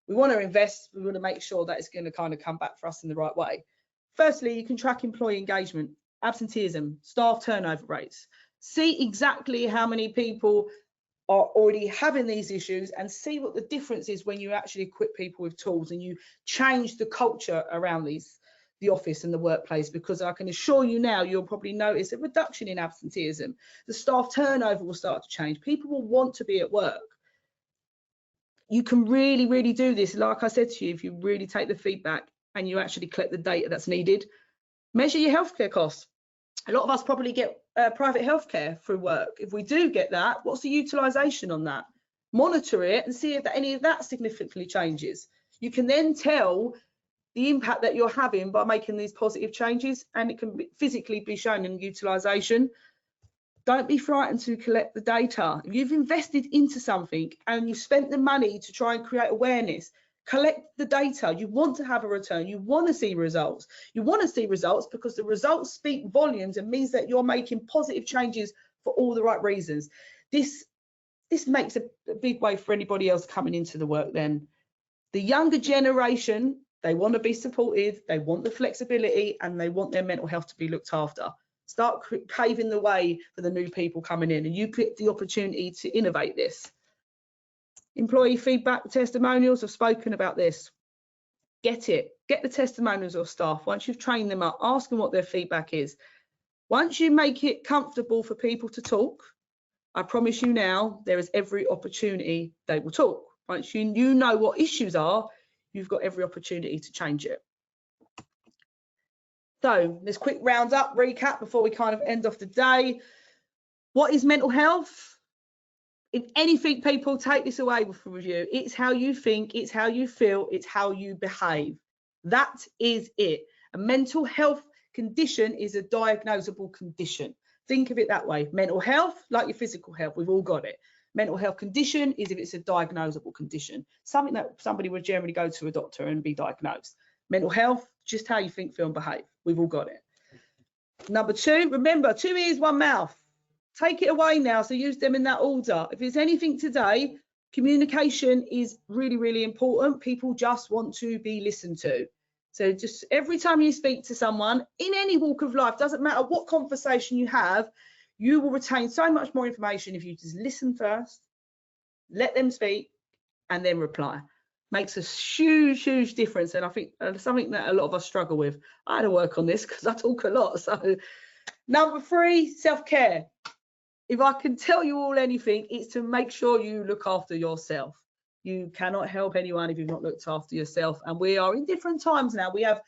Speaker 2: We want to invest. We want to make sure that it's going to kind of come back for us in the right way. Firstly, you can track employee engagement, absenteeism, staff turnover rates. See exactly how many people are already having these issues, and see what the difference is when you actually equip people with tools and you change the culture around the office and the workplace. Because I can assure you now, you'll probably notice a reduction in absenteeism. The staff turnover will start to change. People will want to be at work. You can really, really do this, like I said to you, if you really take the feedback and you actually collect the data that's needed. Measure your healthcare costs. A lot of us probably get private healthcare through work. If we do get that, what's the utilisation on that? Monitor it and see if any of that significantly changes. You can then tell the impact that you're having by making these positive changes, and it can physically be shown in utilisation. Don't be frightened to collect the data. If you've invested into something and you've spent the money to try and create awareness, collect the data. You want to have a return. You want to see results. You want to see results because the results speak volumes and means that you're making positive changes for all the right reasons. This makes a big way for anybody else coming into the work then. The younger generation, they want to be supported, they want the flexibility, and they want their mental health to be looked after. Start paving the way for the new people coming in, and you get the opportunity to innovate this. Employee feedback testimonials, I've spoken about this. Get the testimonials of staff. Once you've trained them up, ask them what their feedback is. Once you make it comfortable for people to talk, I promise you now, there is every opportunity they will talk. Once you know what issues are, you've got every opportunity to change it. So this quick roundup recap before we kind of end off the day. What is mental health? If anything, people, take this away with you. It's how you think, it's how you feel, it's how you behave. That is it. A mental health condition is a diagnosable condition. Think of it that way. Mental health, like your physical health, we've all got it. Mental health condition is if it's a diagnosable condition, something that somebody would generally go to a doctor and be diagnosed. Mental health, just how you think, feel, and behave. We've all got it. Number two, remember, 2 ears, 1 mouth. Take it away now, so use them in that order. If there's anything today, communication is really, really important. People just want to be listened to. So just every time you speak to someone in any walk of life, doesn't matter what conversation you have, you will retain so much more information if you just listen first, let them speak, and then reply. Makes a huge, huge difference. And I think something that a lot of us struggle with. I had to work on this because I talk a lot. So number 3, self-care. If I can tell you all anything, it's to make sure you look after yourself. You cannot help anyone if you've not looked after yourself. And we are in different times now. We have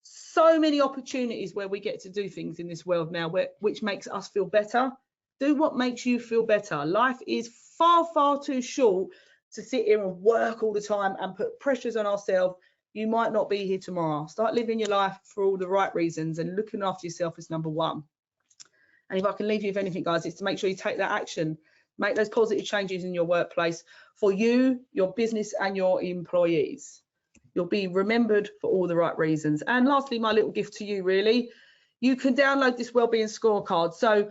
Speaker 2: so many opportunities where we get to do things in this world now, which makes us feel better. Do what makes you feel better. Life is far, far too short to sit here and work all the time and put pressures on ourselves. You might not be here tomorrow. Start living your life for all the right reasons, and looking after yourself is number 1. And if I can leave you with anything, guys, it's to make sure you take that action, make those positive changes in your workplace for you, your business, and your employees. You'll be remembered for all the right reasons. And lastly, my little gift to you, really, you can download this wellbeing scorecard. So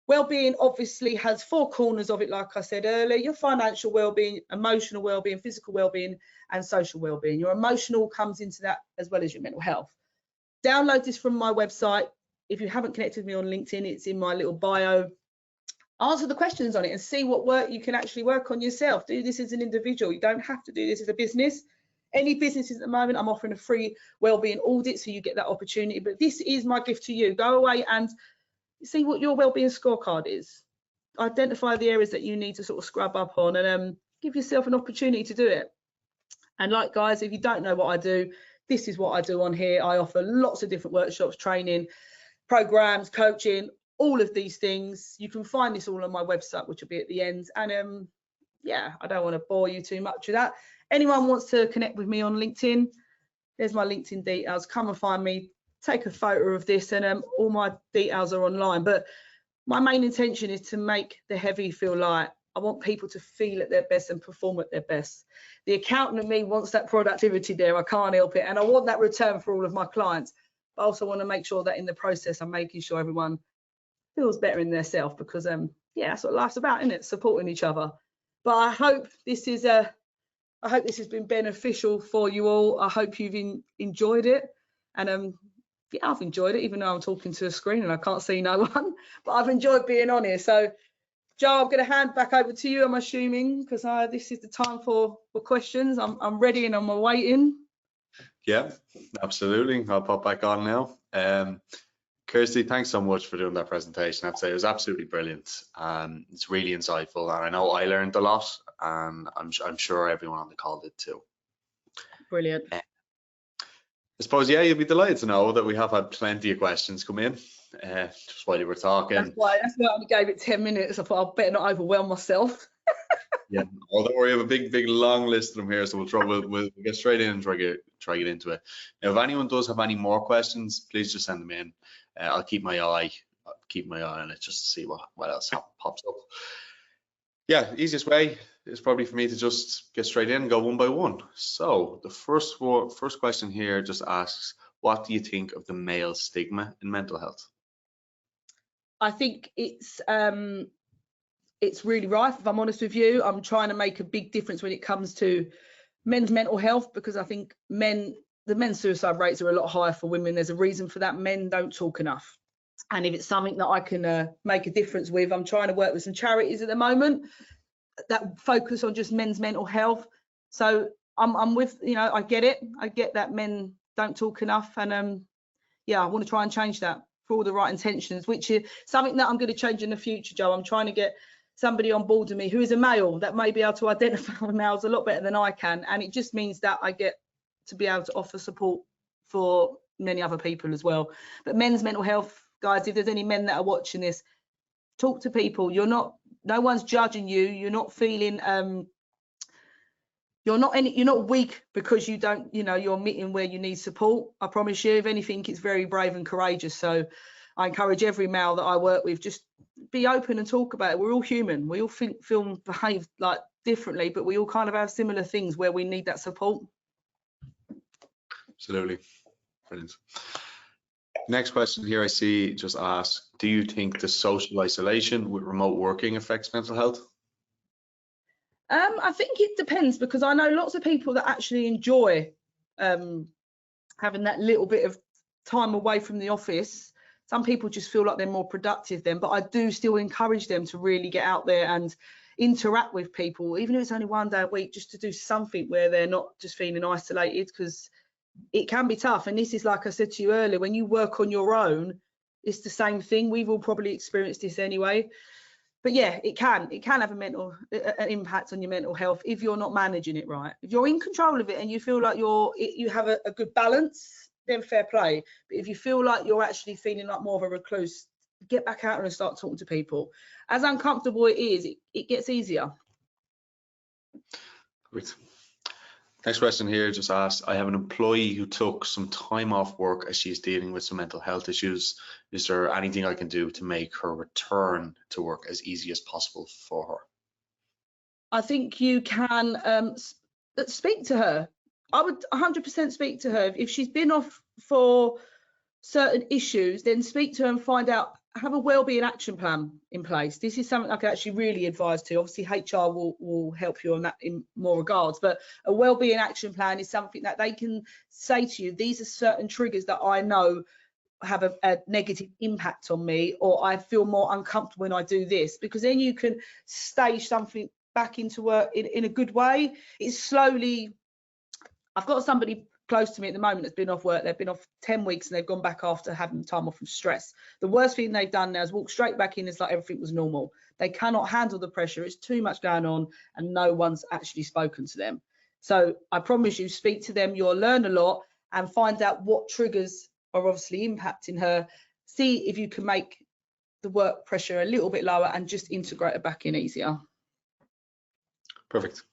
Speaker 2: wellbeing obviously has 4 corners of it, like I said earlier: your financial wellbeing, emotional wellbeing, physical wellbeing, and social wellbeing. Your emotional comes into that as well as your mental health. Download this from my website. If you haven't connected with me on LinkedIn, it's in my little bio. Answer the questions on it and see what work you can actually work on yourself. Do this as an individual. You don't have to do this as a business. Any businesses at the moment, I'm offering a free wellbeing audit, so you get that opportunity. But this is my gift to you. Go away and see what your wellbeing scorecard is. Identify the areas that you need to sort of scrub up on, and give yourself an opportunity to do it. And like, guys, if you don't know what I do, this is what I do on here. I offer lots of different workshops, training, programs, coaching, all of these things. You can find this all on my website, which will be at the end. And yeah, I don't want to bore you too much with that. Anyone wants to connect with me on LinkedIn, there's my LinkedIn details. Come and find me, take a photo of this, and all my details are online. But my main intention is to make the heavy feel light. I want people to feel at their best and perform at their best. The accountant in me wants that productivity there. I can't help it. And I want that return for all of my clients. But I also want to make sure that in the process, I'm making sure everyone feels better in their self, because yeah, that's what life's about, isn't it? Supporting each other. But I hope this has been beneficial for you all. I hope you've enjoyed it. And yeah, I've enjoyed it, even though I'm talking to a screen and I can't see no one. But I've enjoyed being on here. So Joe, I'm going to hand back over to you, I'm assuming, because this is the time for questions. I'm ready and I'm waiting.
Speaker 1: Yeah, absolutely. I'll pop back on now. Kirsty, thanks so much for doing that presentation. I'd say it was absolutely brilliant. It's really insightful, and I know I learned a lot, and I'm sure everyone on the call did too.
Speaker 2: Brilliant.
Speaker 1: I suppose, yeah, you'll be delighted to know that we have had plenty of questions come in just while you were talking.
Speaker 2: That's why I only gave it 10 minutes. I thought I'd better not overwhelm myself.
Speaker 1: Yeah, although we have a big long list of them here, so we'll get straight in and try to get into it. Now, if anyone does have any more questions, please just send them in. I'll keep my eye on it just to see what else pops up. Yeah, the easiest way is probably for me to just get straight in and go one by one. So the first question here just asks, what do you think of the male stigma in mental health?
Speaker 2: I think it's really rife, if I'm honest with you. I'm trying to make a big difference when it comes to men's mental health, because I think the men's suicide rates are a lot higher for women. There's a reason for that. Men don't talk enough. And if it's something that I can make a difference with, I'm trying to work with some charities at the moment that focus on just men's mental health. So I'm with, I get it. I get that men don't talk enough. And yeah, I want to try and change that for all the right intentions, which is something that I'm going to change in the future, Joe. I'm trying to get somebody on board with me who is a male that may be able to identify males a lot better than I can. And it just means that I get to be able to offer support for many other people as well. But men's mental health, guys, if there's any men that are watching this, talk to people. No one's judging you. You're not feeling you're not weak because you don't, you're meeting where you need support. I promise you, if anything, it's very brave and courageous. So I encourage every male that I work with, just be open and talk about it. We're all human. We all feel and behave like differently, but we all kind of have similar things where we need that support.
Speaker 1: Absolutely. Brilliant. Next question here I see just asks, do you think the social isolation with remote working affects mental health?
Speaker 2: I think it depends, because I know lots of people that actually enjoy having that little bit of time away from the office. Some people just feel like they're more productive then, but I do still encourage them to really get out there and interact with people, even if it's only one day a week, just to do something where they're not just feeling isolated, because it can be tough. And this is, like I said to you earlier, when you work on your own, it's the same thing. We've all probably experienced this anyway. But yeah, it can have an impact on your mental health if you're not managing it right. If you're in control of it and you feel like you have a good balance, then fair play. But if you feel like you're actually feeling like more of a recluse, get back out and start talking to people. As uncomfortable it is, it gets easier.
Speaker 1: Great. Next question here just asks, I have an employee who took some time off work as she's dealing with some mental health issues. Is there anything I can do to make her return to work as easy as possible for her?
Speaker 2: I think you can speak to her. I would 100% speak to her. If she's been off for certain issues, then speak to her and find out, have a wellbeing action plan in place. This is something I can actually really advise to. Obviously, HR will help you on that in more regards, but a wellbeing action plan is something that they can say to you, these are certain triggers that I know have a negative impact on me, or I feel more uncomfortable when I do this, because then you can stage something back into work in a good way. It's slowly, I've got somebody close to me at the moment that's been off work. They've been off 10 weeks and they've gone back after having time off from stress. The worst thing they've done now is walk straight back in. It's like everything was normal. They cannot handle the pressure. It's too much going on and no one's actually spoken to them. So I promise you, speak to them, you'll learn a lot and find out what triggers are obviously impacting her. See if you can make the work pressure a little bit lower and just integrate it back in easier.
Speaker 1: Perfect.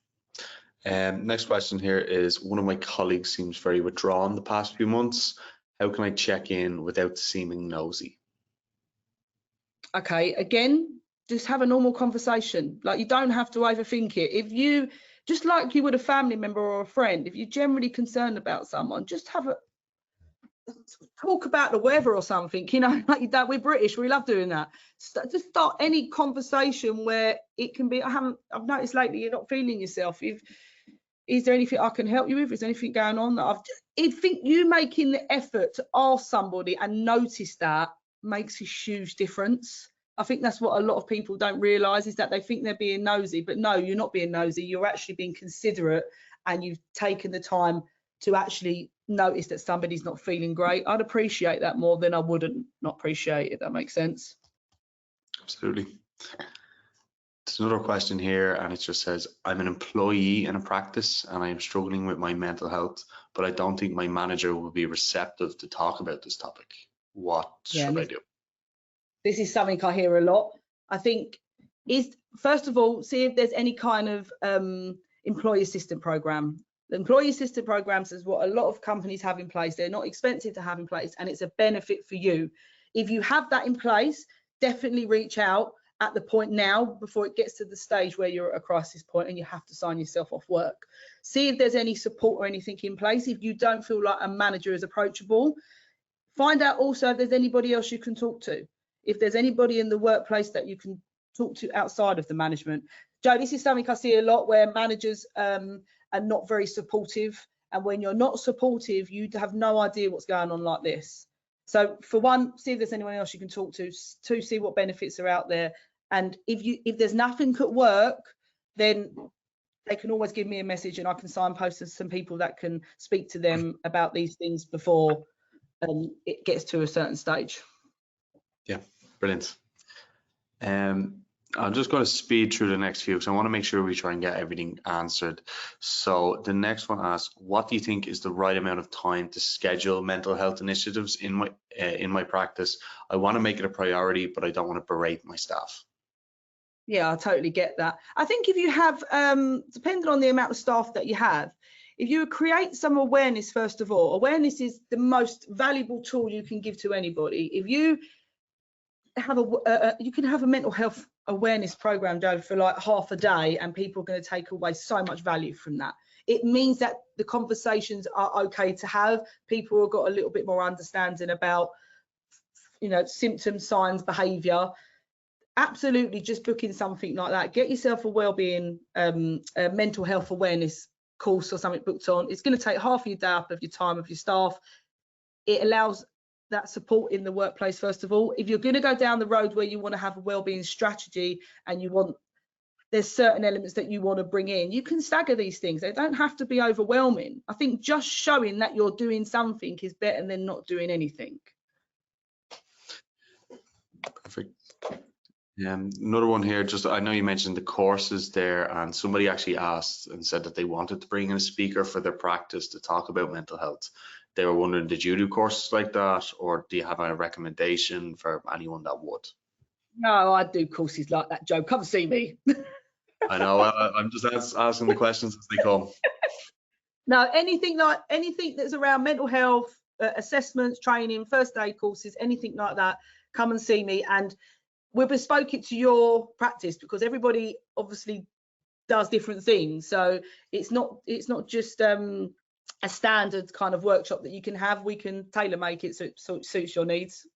Speaker 1: Next question here is, one of my colleagues seems very withdrawn the past few months. How can I check in without seeming nosy?
Speaker 2: Okay, again, just have a normal conversation. Like, you don't have to overthink it. If you, just like you would a family member or a friend, if you're generally concerned about someone, just have a talk about the weather or something, you know, like that. We're British, we love doing that. Just start any conversation where it can be, I've noticed lately you're not feeling yourself. Is there anything I can help you with? Is there anything going on? I think you making the effort to ask somebody and notice that makes a huge difference. I think that's what a lot of people don't realise, is that they think they're being nosy, but no, you're not being nosy. You're actually being considerate, and you've taken the time to actually notice that somebody's not feeling great. I'd appreciate that more than I wouldn't not appreciate it. That makes sense.
Speaker 1: Absolutely. There's another question here, and it just says, I'm an employee in a practice and I am struggling with my mental health, but I don't think my manager will be receptive to talk about this topic. What should I do?
Speaker 2: This is something I hear a lot. I think is, first of all, see if there's any kind of employee assistance program. The employee assistance programs is what a lot of companies have in place. They're not expensive to have in place, and it's a benefit for you. If you have that in place, definitely reach out at the point now before it gets to the stage where you're at a crisis point and you have to sign yourself off work. See if there's any support or anything in place. If you don't feel like a manager is approachable, find out also if there's anybody else you can talk to. If there's anybody in the workplace that you can talk to outside of the management. Joe, this is something I see a lot where managers are not very supportive, and when you're not supportive, you have no idea what's going on like this. So for one, see if there's anyone else you can talk to. Two, see what benefits are out there. And if there's nothing at work, then they can always give me a message and I can signpost some people that can speak to them about these things before it gets to a certain stage.
Speaker 1: Yeah, brilliant. I'm just going to speed through the next few because I want to make sure we try and get everything answered. So the next one asks, what do you think is the right amount of time to schedule mental health initiatives in my practice? I want to make it a priority, but I don't want to berate my staff.
Speaker 2: Yeah, I totally get that. I think if you have, depending on the amount of staff that you have, if you create some awareness, first of all, awareness is the most valuable tool you can give to anybody. If you have you can have a mental health awareness program, Joe, for like half a day, and people are going to take away so much value from that. It means that the conversations are okay to have. People have got a little bit more understanding about, you know, symptoms, signs, behaviour. Absolutely, just booking something like that. Get yourself a wellbeing, mental health awareness course or something booked on. It's going to take half of your day up of your time of your staff. It allows that support in the workplace, first of all. If you're going to go down the road where you want to have a wellbeing strategy and there's certain elements that you want to bring in, you can stagger these things. They don't have to be overwhelming. I think just showing that you're doing something is better than not doing anything.
Speaker 1: Perfect. Another one here, just I know you mentioned the courses there, and somebody actually asked and said that they wanted to bring in a speaker for their practice to talk about mental health. They were wondering, did you do courses like that, or do you have a recommendation for anyone that would? No,
Speaker 2: I do courses like that, Joe. Come see me.
Speaker 1: I know, I'm just asking the questions as they come.
Speaker 2: No, anything that's around mental health, assessments, training, first aid courses, anything like that, come and see me, and we'll bespoke it to your practice, because everybody obviously does different things. So it's not just a standard kind of workshop that you can have, we can tailor make it so it suits your needs.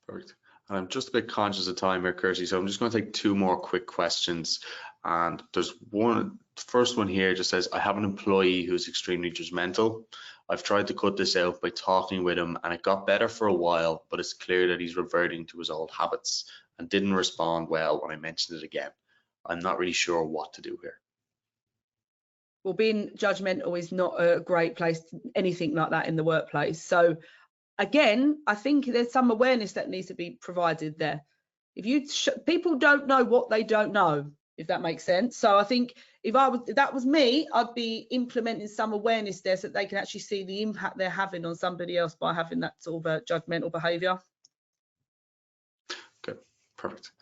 Speaker 1: Perfect. And I'm just a bit conscious of time here, Kirsty, so I'm just going to take 2 more quick questions. And there's one, the first one here just says, I have an employee who's extremely judgmental. I've tried to cut this out by talking with him and it got better for a while, but it's clear that he's reverting to his old habits and didn't respond well when I mentioned it again. I'm not really sure what to do here.
Speaker 2: Well, being judgmental is not a great place, anything like that in the workplace. So again, I think there's some awareness that needs to be provided there. If you people don't know what they don't know, if that makes sense. So I think if that was me, I'd be implementing some awareness there so that they can actually see the impact they're having on somebody else by having that sort of judgmental behaviour.
Speaker 1: Okay, perfect.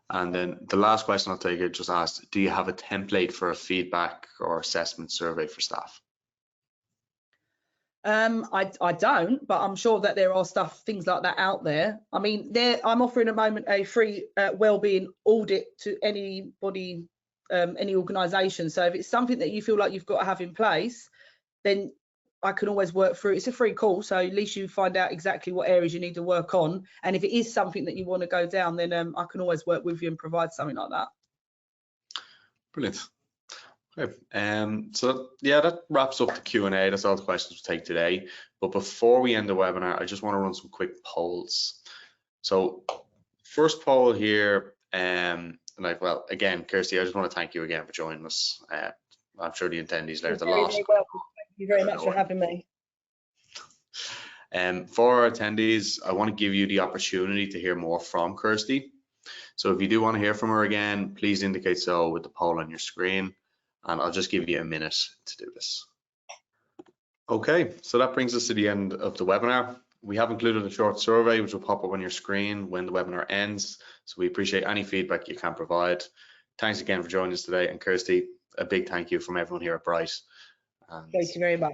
Speaker 1: And then the last question I'll take it just asked, do you have a template for a feedback or assessment survey for staff?
Speaker 2: I don't, but I'm sure that there are things like that out there. I mean, I'm offering at the moment a free wellbeing audit to anybody, any organisation. So if it's something that you feel like you've got to have in place, then I can always work through. It's a free call, so at least you find out exactly what areas you need to work on. And if it is something that you want to go down, then I can always work with you and provide something like that.
Speaker 1: Brilliant. Okay. So yeah, that wraps up the Q&A. That's all the questions we'll take today. But before we end the webinar, I just want to run some quick polls. So first poll here, well, again, Kirsty, I just want to thank you again for joining us. I'm sure the attendees learned a lot.
Speaker 2: Very welcome. Thank you very much for having me.
Speaker 1: For our attendees, I want to give you the opportunity to hear more from Kirsty. So if you do want to hear from her again, please indicate so with the poll on your screen. And I'll just give you a minute to do this. Okay, so that brings us to the end of the webinar. We have included a short survey which will pop up on your screen when the webinar ends. So we appreciate any feedback you can provide. Thanks again for joining us today. And Kirsty, a big thank you from everyone here at Bright.
Speaker 2: Thank you very much.